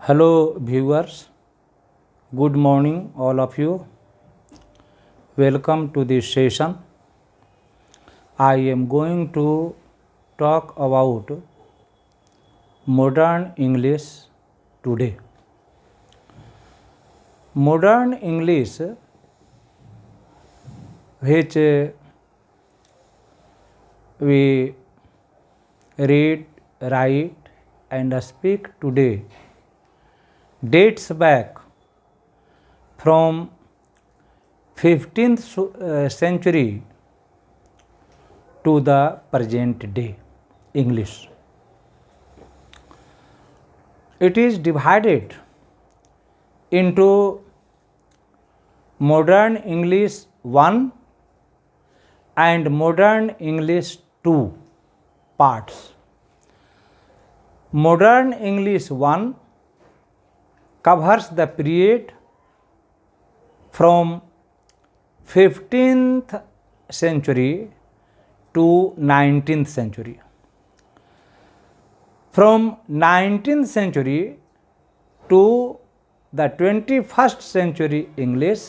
Hello, viewers. Good morning, all of you. Welcome to this session. I am going to talk about modern English today. Modern English, which we read, write, and speak today, dates back from 15th century to the present day English. It is divided into modern English 1 and modern English 2 parts. Modern English 1 covers the period from 15th century to 19th century. From 19th century to the 21st century English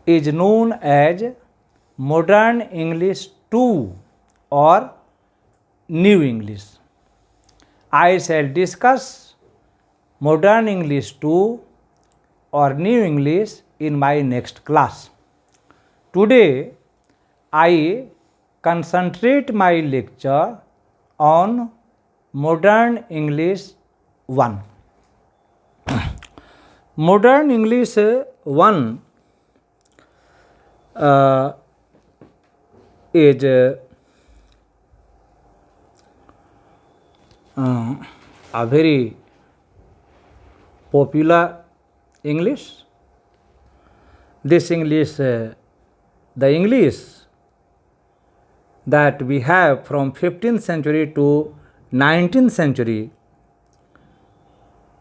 is known as modern English 2 or New English. I shall discuss modern English 2 or New English in my next class. Today, I concentrate my lecture on modern English 1. Modern English 1 is a very popular English. This English, the English that we have from 15th century to 19th century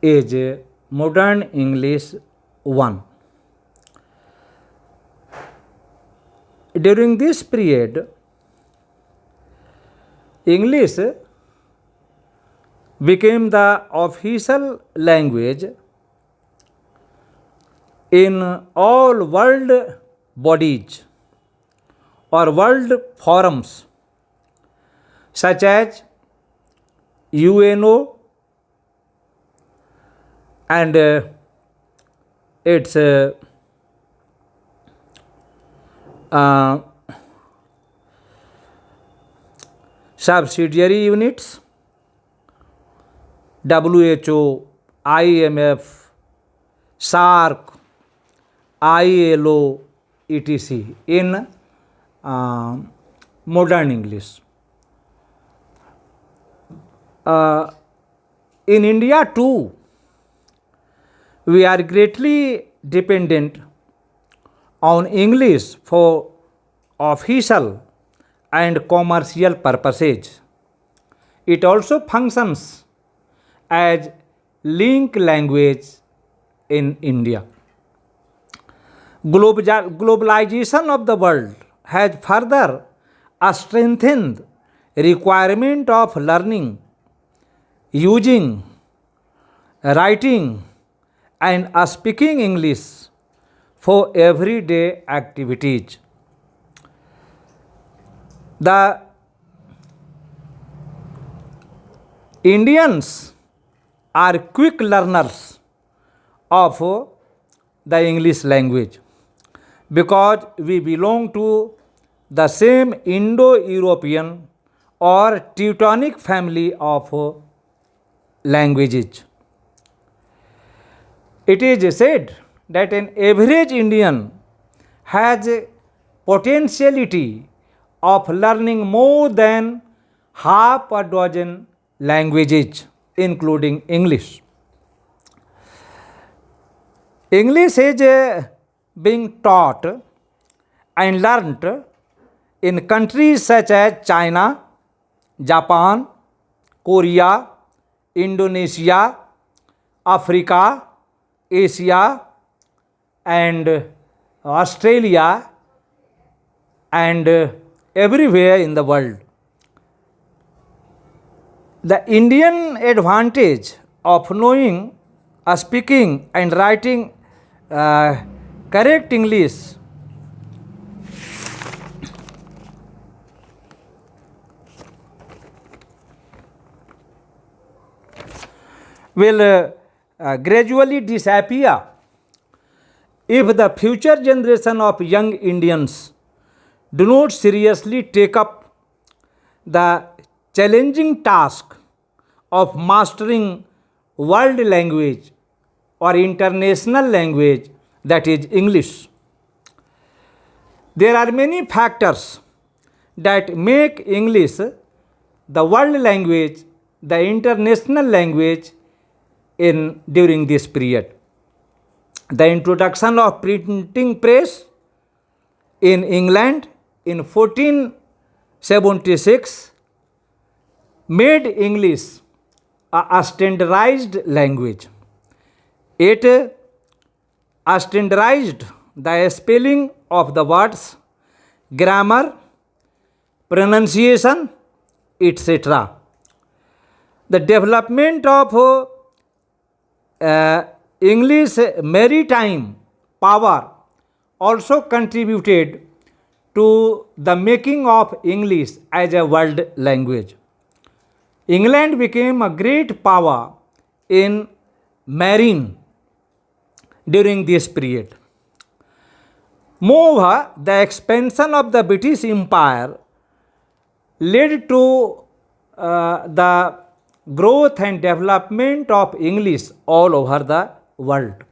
is modern English 1. During this period, English became the official language in all world bodies or world forums such as UNO and its subsidiary units, WHO, IMF, SAARC, ILO, etc. in modern English. In India too, we are greatly dependent on English for official and commercial purposes. It also functions as link language in India. Globalization of the world has further strengthened requirement of learning, using, writing and speaking English for everyday activities. The Indians are quick learners of the English language because we belong to the same Indo-European or Teutonic family of languages. It is said that an average Indian has a potentiality of learning more than half a dozen languages, including English. English is being taught and learnt in countries such as China, Japan, Korea, Indonesia, Africa, Asia, and Australia, and everywhere in the world. The Indian advantage of knowing, speaking and writing correct English will gradually disappear if the future generation of young Indians do not seriously take up the challenging task of mastering world language or international language, that is English. There are many factors that make English the world language, the international language during this period. The introduction of printing press in England in 1476 made English a standardized language. It standardized the spelling of the words, grammar, pronunciation, etc. The development of English maritime power also contributed to the making of English as a world language. England became a great power in marine during this period. Moreover, the expansion of the British Empire led to the growth and development of English all over the world.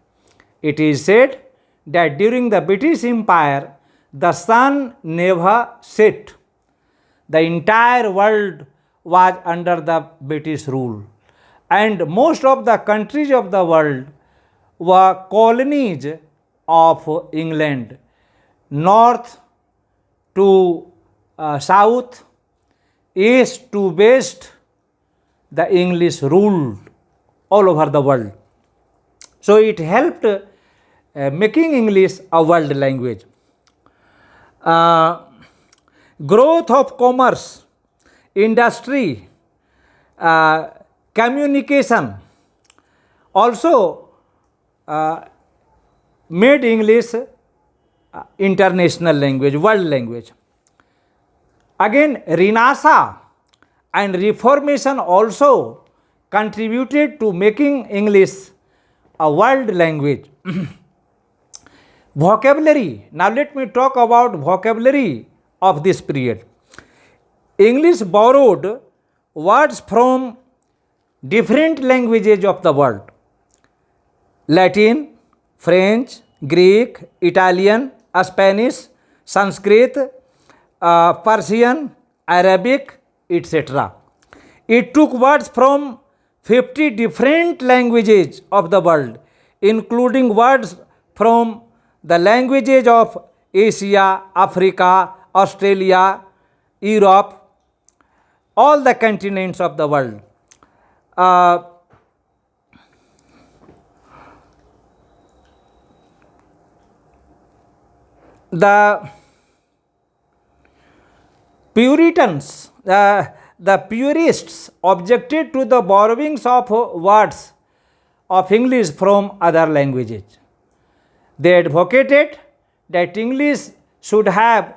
It is said that during the British Empire, the sun never set. The entire world was under the British rule, and most of the countries of the world were colonies of England, north to south, east to west. The English ruled all over the world. So it helped making English a world language. Growth of commerce, industry, communication also made English international language, world language. Again, Renaissance and Reformation also contributed to making English a world language. Vocabulary. Now let me talk about vocabulary of this period. English borrowed words from different languages of the world: Latin, French, Greek, Italian, Spanish, Sanskrit, Persian, Arabic, etc. It took words from 50 different languages of the world, including words from the languages of Asia, Africa, Australia, Europe, all the continents of the world. The Puritans, the purists objected to the borrowings of words of English from other languages. They advocated that English should have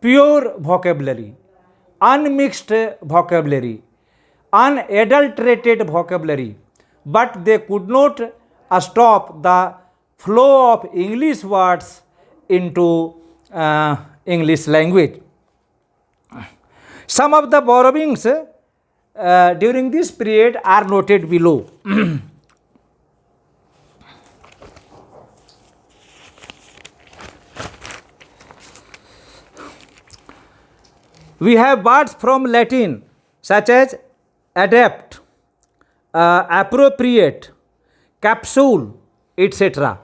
pure vocabulary, unmixed vocabulary, unadulterated vocabulary, but they could not stop the flow of English words into English language. Some of the borrowings during this period are noted below. We have words from Latin such as adapt, appropriate, capsule, etc.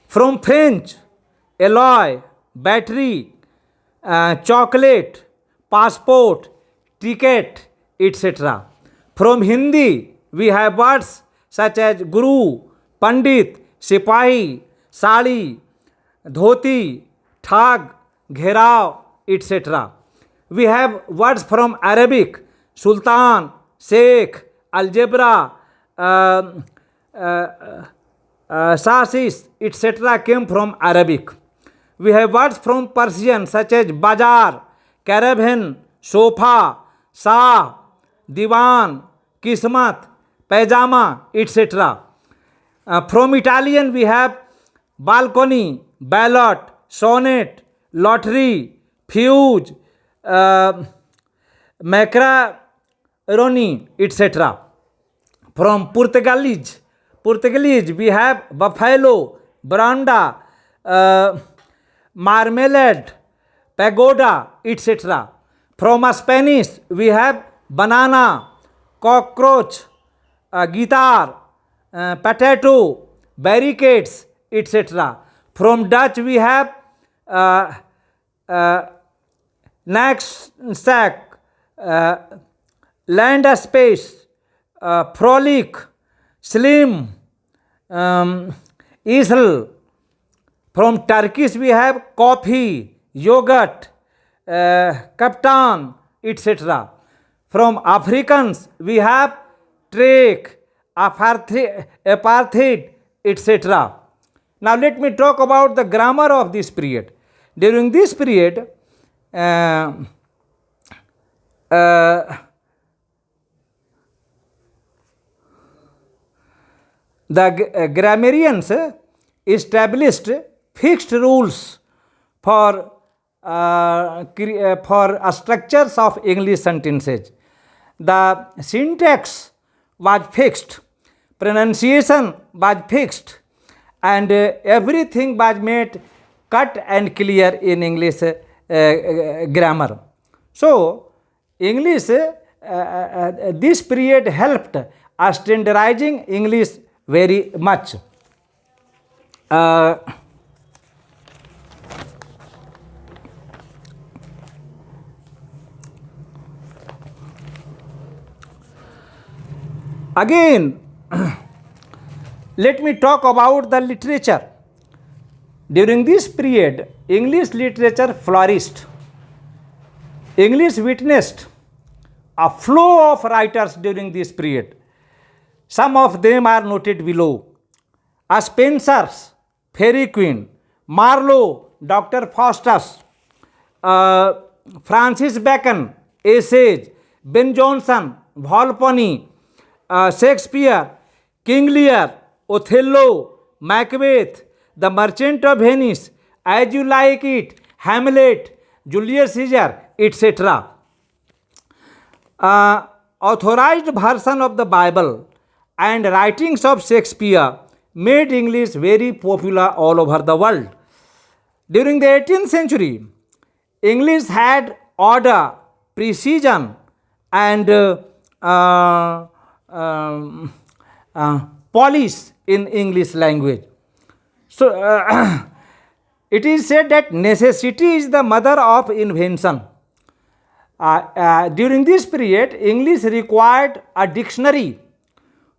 From French, alloy, battery, chocolate, passport, ticket, etc. From Hindi, we have words such as guru, pandit, sipahi, sari, dhoti, thag, gherao, etc. We have words from Arabic sultan, sheikh, algebra, sassis, etc. came from Arabic. We have words from Persian such as bazar, caravan, sofa, shah, diwan, kismat, pajama, etc. From Italian we have balcony, ballot, sonnet, lottery, fuse, macaroni, etc. From Portuguese we have buffalo, veranda, marmalade, pagoda, etc. From Spanish we have banana, cockroach, guitar, potato, barricades, etc. From Dutch we have knapsack, land space, frolic, slim, easel. From Turkish we have coffee, yogurt, kaftan, etc. From Africans we have trek, apartheid, etc. Now let me talk about the grammar of this period. During this period, the grammarians established fixed rules for structures of English sentences. The syntax was fixed, pronunciation was fixed, and everything was made cut and clear in English grammar. So, English, this period helped standardizing English very much. Again, let me talk about the literature. During this period, English literature flourished. English witnessed a flow of writers during this period. Some of them are noted below. Spenser's Fairy Queen, Marlowe, Dr. Faustus, Francis Bacon, Essays, Ben Jonson, Volpone, Shakespeare, King Lear, Othello, Macbeth, The Merchant of Venice, As You Like It, Hamlet, Julius Caesar, etc. Authorized version of the Bible and writings of Shakespeare made English very popular all over the world. During the 18th century, English had order, precision, and polish in English language. So, it is said that necessity is the mother of invention. During this period, English required a dictionary.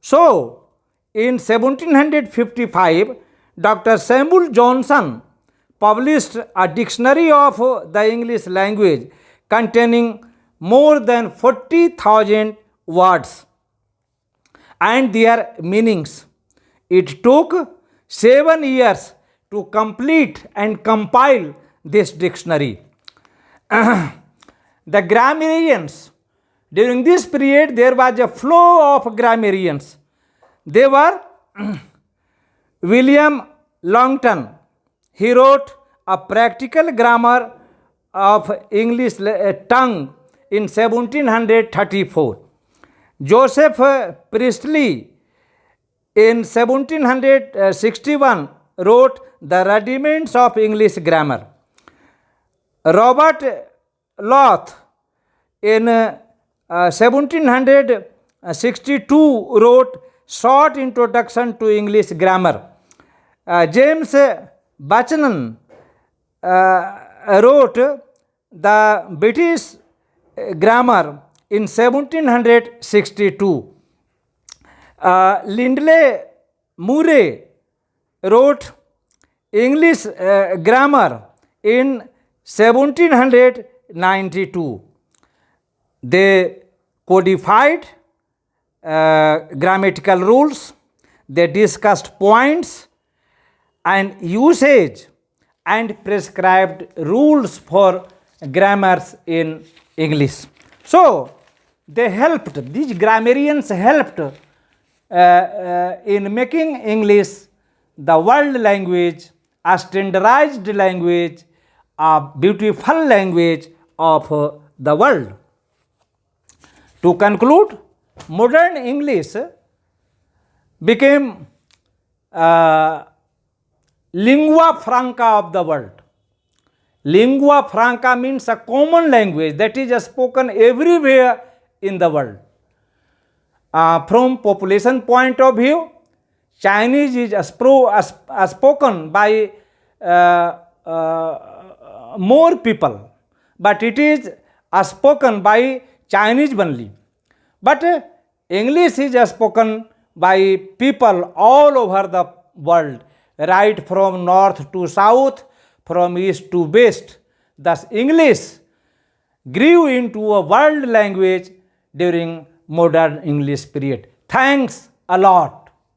So, in 1755, Dr. Samuel Johnson published a dictionary of the English language containing more than 40,000 words and their meanings. It took 7 years to complete and compile this dictionary. The grammarians, during this period there was a flow of grammarians. They were William Longton. He wrote a practical grammar of English tongue in 1734. Joseph Priestley in 1761 wrote the rudiments of English grammar. Robert Loth in 1762 wrote Short Introduction to English Grammar. James Buchanan wrote the British Grammar in 1762. Lindley Murray wrote English Grammar in 1792. They codified grammatical rules, they discussed points and usage and prescribed rules for grammars in English. So, they helped, these grammarians helped in making English the world language, a standardized language, a beautiful language of the world. To conclude, modern English became lingua franca of the world. Lingua franca means a common language that is spoken everywhere in the world. From population point of view, Chinese is spoken by more people, but it is spoken by Chinese only. But English is spoken by people all over the world, right from north to south, from east to west. Thus, English grew into a world language during modern English period. Thanks a lot.